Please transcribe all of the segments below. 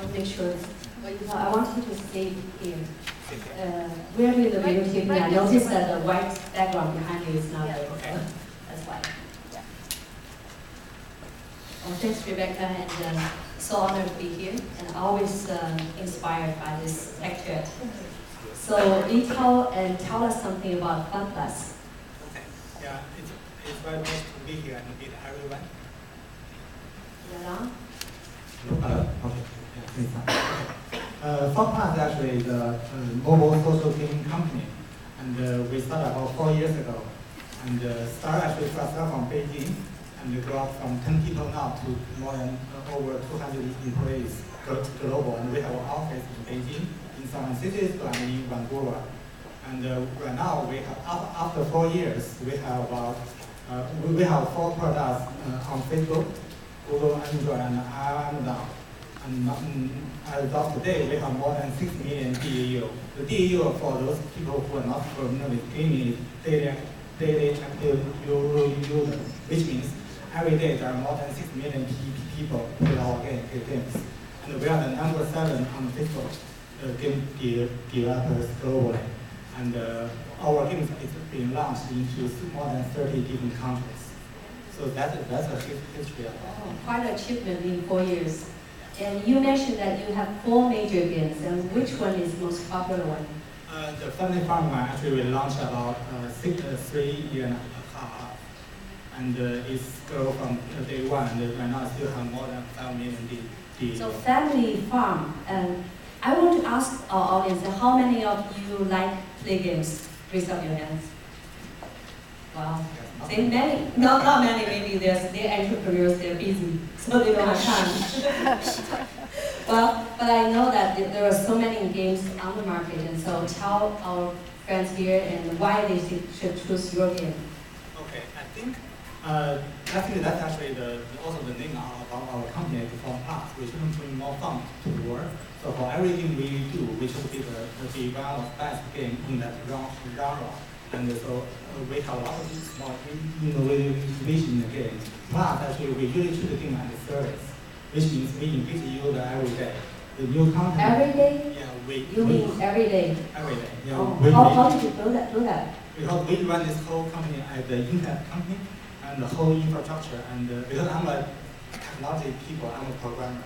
want to make sure. I want you to stay here. We're doing the videotaping. I noticed that the white background behind you is not there. Okay. That's why. Yeah. Well, thanks, Rebecca, and so honored to be here, and always inspired by this lecture. So, Yitao, and tell us something about FunPlus. Okay. Yeah, it's very nice to be here and meet everyone. FunPlus actually is a mobile social gaming company, and we started about 4 years ago. And started actually first from Beijing, and we grew up from 10 people now to more than over 200 employees global. And we have an office in Beijing, in San Francisco, and in Vancouver. And right now, we have after 4 years, we have about we have 4 products on Facebook, Google, Android, and Amazon. And as of today, we have more than 6 million DAU. The DAU for those people who are not familiar with gaming is daily active users, which means every day there are more than 6 million people play our games. And we are the number 7 on Facebook game developers globally. And our games is being launched into more than 30 different countries. So that's a history of quite an achievement in 4 years. And you mentioned that you have 4 major games, and which one is the most popular one? The Family Farm one actually we launched about 3 years and a half, and it's grown from day one, and right now still have more than 5 million DAU. So Family Farm, I want to ask our audience, how many of you like play games? Raise up your hands. Wow. Say many, not many, maybe they're entrepreneurs, they're busy, so they don't have time. Well, but I know that there are so many games on the market, and so tell our friends here and why they should choose your game. Okay, I think that's actually also the name of our company, FunPlus. We try to bring more fun to the world. So for everything we do, we should be one of the best game in that genre. And so we have a lot of small innovation in the game. Plus, actually, we really treat the game as a service, which means we engage the user every day. The new content. Every day? Yeah, You mean every day? Every day. Yeah. Oh, how did you do that? Because we run this whole company as the internet company and the whole infrastructure. And because I'm a technology people, I'm a programmer.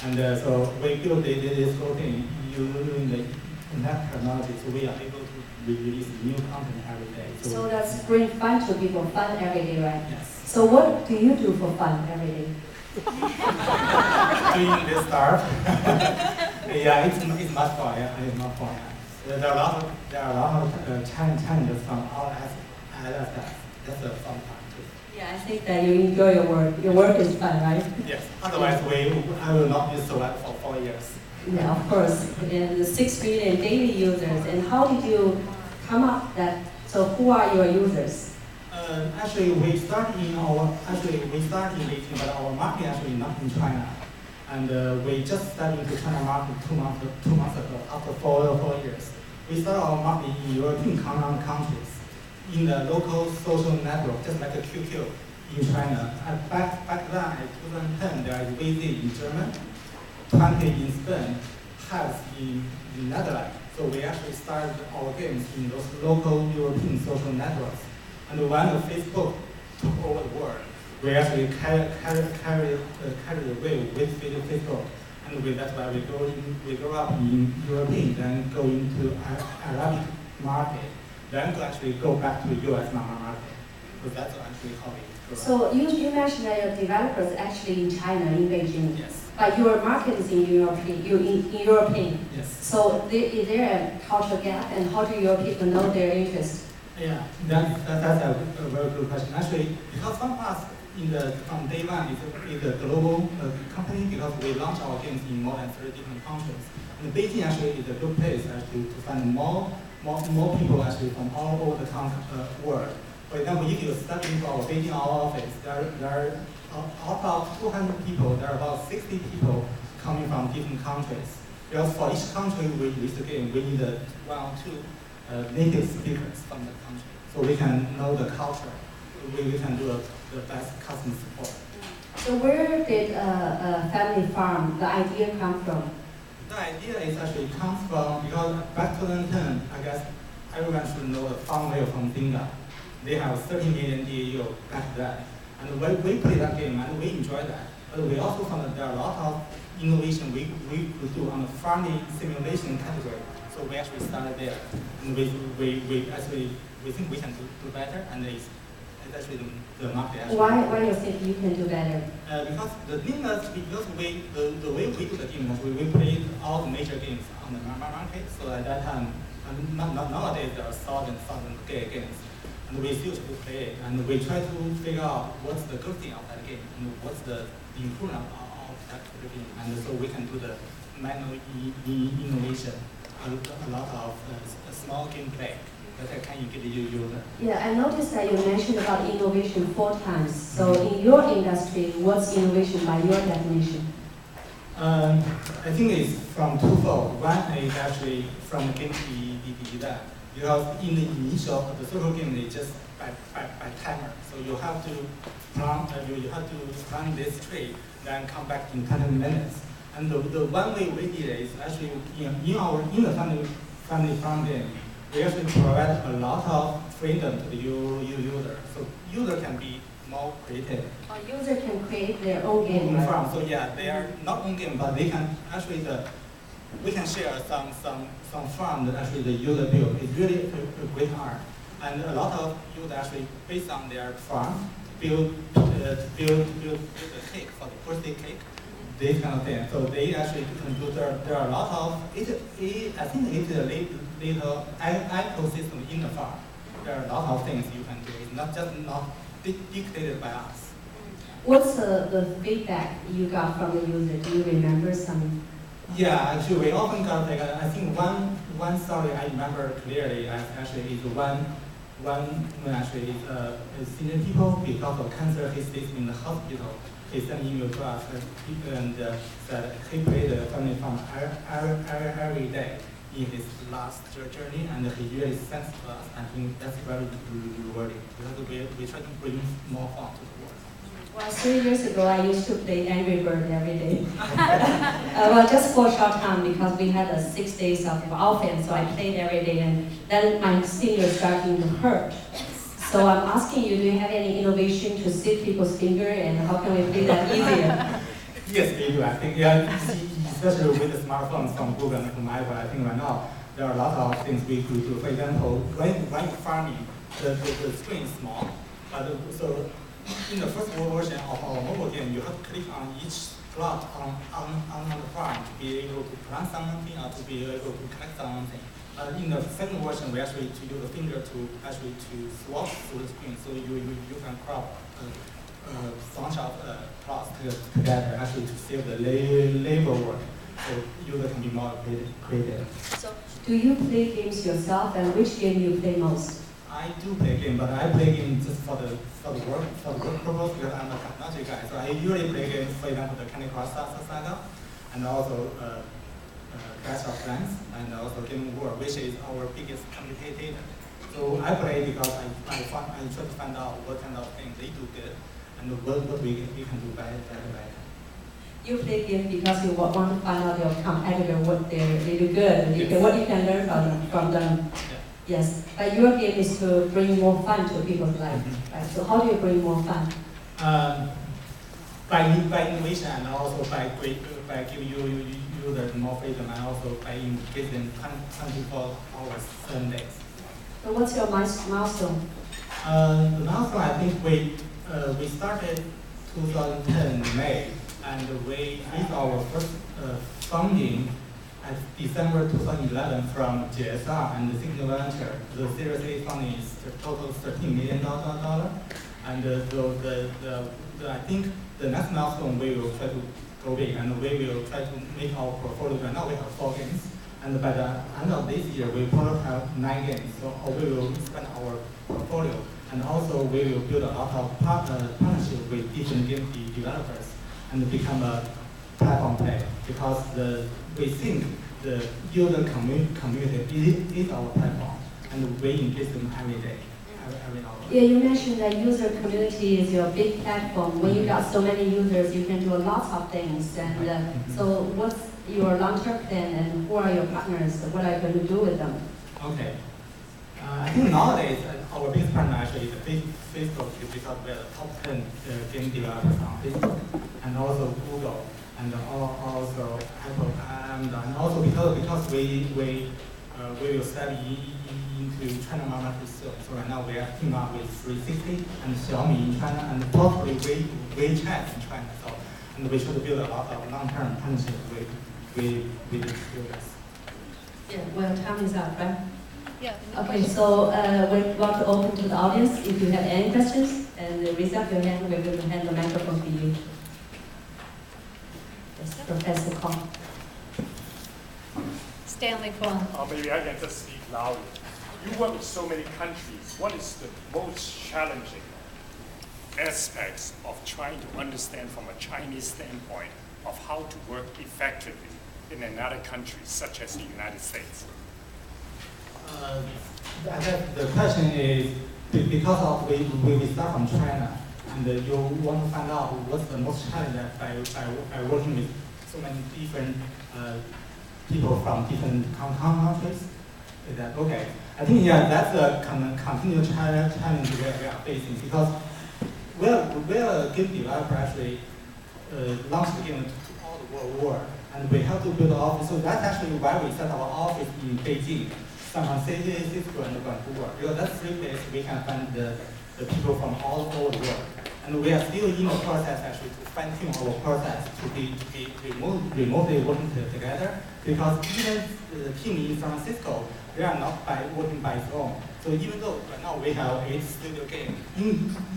And so we build this whole thing using the internet technology, so we are able to release new content every day. So that's bring fun to people, fun every day, right? Yes. So what do you do for fun every day? Doing this stuff. Yeah, it's much fun. Yeah, it's not fun. Yeah. There are a lot of challenges from all aspects. That's a fun part too. Yeah, I think that you enjoy your work. Your work is fun, right? Yes. Otherwise, I will not be so for 4 years. Yeah, of course. And the 6 million daily users. And how did you come up that? So who are your users? Actually, we start in Beijing, but our market actually not in China. And we just started into China market 2 months ago, after 4 years. We started our market in European countries, in the local social network, just like a QQ in China. And back then, in 2010, there is VZ in Germany, 20 in Spain, Health in Netherlands. So we actually started our games in those local European social networks. And when Facebook took over the world, we actually carried the wave with Facebook. And that's why we grow up in European, then go into Arabic market, then to actually go back to the US market. So that's actually how we grow up. So you mentioned that your developers actually in China, in Beijing. Yes. But your market is in European. Yes. So is there a cultural gap, and how do your people know their interest? Yeah, that's a very good question. Actually, because FunPlus from day one is a global company, because we launch our games in more than 30 different countries. And Beijing actually is a good place actually to find more people actually from all over the world. For example, if you step into our Beijing office, there are about 200 people. There are about 60 people coming from different countries. Because for each country we release the game, we need 1 or 2 native speakers from the country, so we can know the culture. We can do the best customer support. So where did Family Farm, the idea come from? The idea is actually comes from, because back 2010, I guess everyone should know the FunPlus from Zynga. They have 30 million DAU back then. And we play that game and we enjoy that. But we also found that there are a lot of innovation we could do on the farming simulation category. So we actually started there. And we actually think we can do better, and it's actually the market actually. Why you think you can do better? Because the thing is, because the way we do the game was we played all the major games on the market. So at that time, and nowadays there are thousands games, and we still to play it, and we try to figure out what's the good thing of that game, and what's the improvement of that game, and so we can do the manual innovation, a lot of small gameplay that can engage the user. Yeah, I noticed that you mentioned about innovation 4 times. So in your industry, what's innovation by your definition? I think it's from twofold. One is actually from game design. Because in the initial, the social game is just by timer. So you have to plant this tree, then come back in 20 minutes. And the one way we did it is actually in the family farm game, we actually provide a lot of freedom to the user. So user can be more creative. A user can create their own game, right? Farm. So yeah, they are not own game, but they can actually we can share some farm that actually the user build. It's really a great art, and a lot of users actually based on their farm build a cake for the birthday cake. This kind of thing. So they actually can do there are a lot of I think it's a little ecosystem in the farm. There are a lot of things you can do. It's not dictated by us. What's the feedback you got from the user? Do you remember some? Yeah, actually, we often got like I think one story I remember clearly. Actually, is one when actually senior people because of cancer he stays in the hospital. He sent email to us and said he played the family farm every day in his last journey, and he really sends to us. I think that's very rewarding because we try to bring more fun to the world. Well, 3 years ago, I used to play Angry Bird every day. Well, just for a short time because we had 6 days of offense, so I played every day, and then my finger starting to hurt. So I'm asking you, do you have any innovation to save people's finger, and how can we play that easier? Yes, we do. I think, yeah, especially with the smartphones from Google and from Apple, I think right now there are a lot of things we could do. For example, when farming, the screen is small, but so in the first version of our mobile game, you have to click on each plot on the farm to be able to plant something or to be able to collect something. In the second version, we actually to use the finger to actually to swap through the screen, so you can crop a bunch of plots together actually to save the labor work, so user can be more creative. So, do you play games yourself, and which game do you play most? I do play games, but I play games just for the work purpose because I'm a technology guy. So I usually play games, for example, the Candy Crush Saga, and also Clash of Clans, and also Game War, which is our biggest competitor. So I play because I try to find out what kind of things they do good, and what we can do better. You play games because you want to find out your competitor, what they do good, yes. What you can learn from them. Yeah. Yes, but your game is to bring more fun to people's life, right? So how do you bring more fun? By innovation, and also by giving users more freedom, and also by engaging 24 hours, 7 days. So what's your milestone? The milestone, I think we started 2010 May, and we raised our first funding at December 2011 from GSR and the Single Venture. The Series A funding is total $13 million. And I think the next milestone we will try to go big, and we will try to make our portfolio. Right now we have 4 games, and by the end of this year we probably have 9 games. So we will expand our portfolio, and also we will build a lot of partnership with different game developers and become a platform play, because we think the user community is our platform, and we engage them every day. every novel. Yeah, you mentioned that user community is your big platform. When you got so many users, you can do lots of things. And so what's your long-term plan and who are your partners? What are you going to do with them? Okay. I think nowadays our biggest partner actually is Facebook because we're the top 10 game developers on Facebook, and also Google, and also Apple, and also because we will study into China market soon. So right now we are teaming up with 360 and Xiaomi in China, and possibly WeChat in China. So, and we should build a lot of long-term partnership with users. Yeah, well, time is up, right? Yeah. Okay, so we want to open to the audience. If you have any questions, and raise up your hand, we're going to hand the microphone to you. Yes, Professor Kong. Stanley Kwon. Maybe I can just speak loudly. You work with so many countries. What is the most challenging aspects of trying to understand from a Chinese standpoint of how to work effectively in another country, such as the United States? The question is, because of we start from China, and you want to find out what's the most challenging by working with so many different people from different countries. Is that okay? I think that's a continual challenge we are facing, because we're a game developer actually launched the game to all the world, and we have to build an office. So that's actually why we set our office in Beijing, San Francisco, and Vancouver, because that's three places we can find the people from all over the world. And we are still in the process actually to fine-tune our process to be remotely working together, because even the team in San Francisco, they are not working by its own. So even though right now we have 8 studio games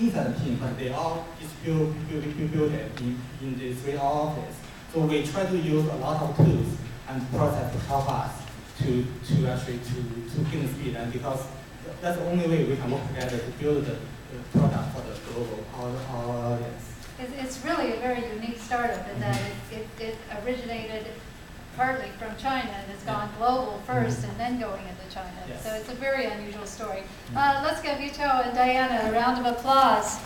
inside the team, but they all distributed in the 3 offices. So we try to use a lot of tools and process to help us to actually gain speed, and because that's the only way we can work together to build the product for the global audience. It's really a very unique startup in that it originated partly from China and has gone global first and then going into China. Yes. So it's a very unusual story. Let's give Yitao and Diana a round of applause.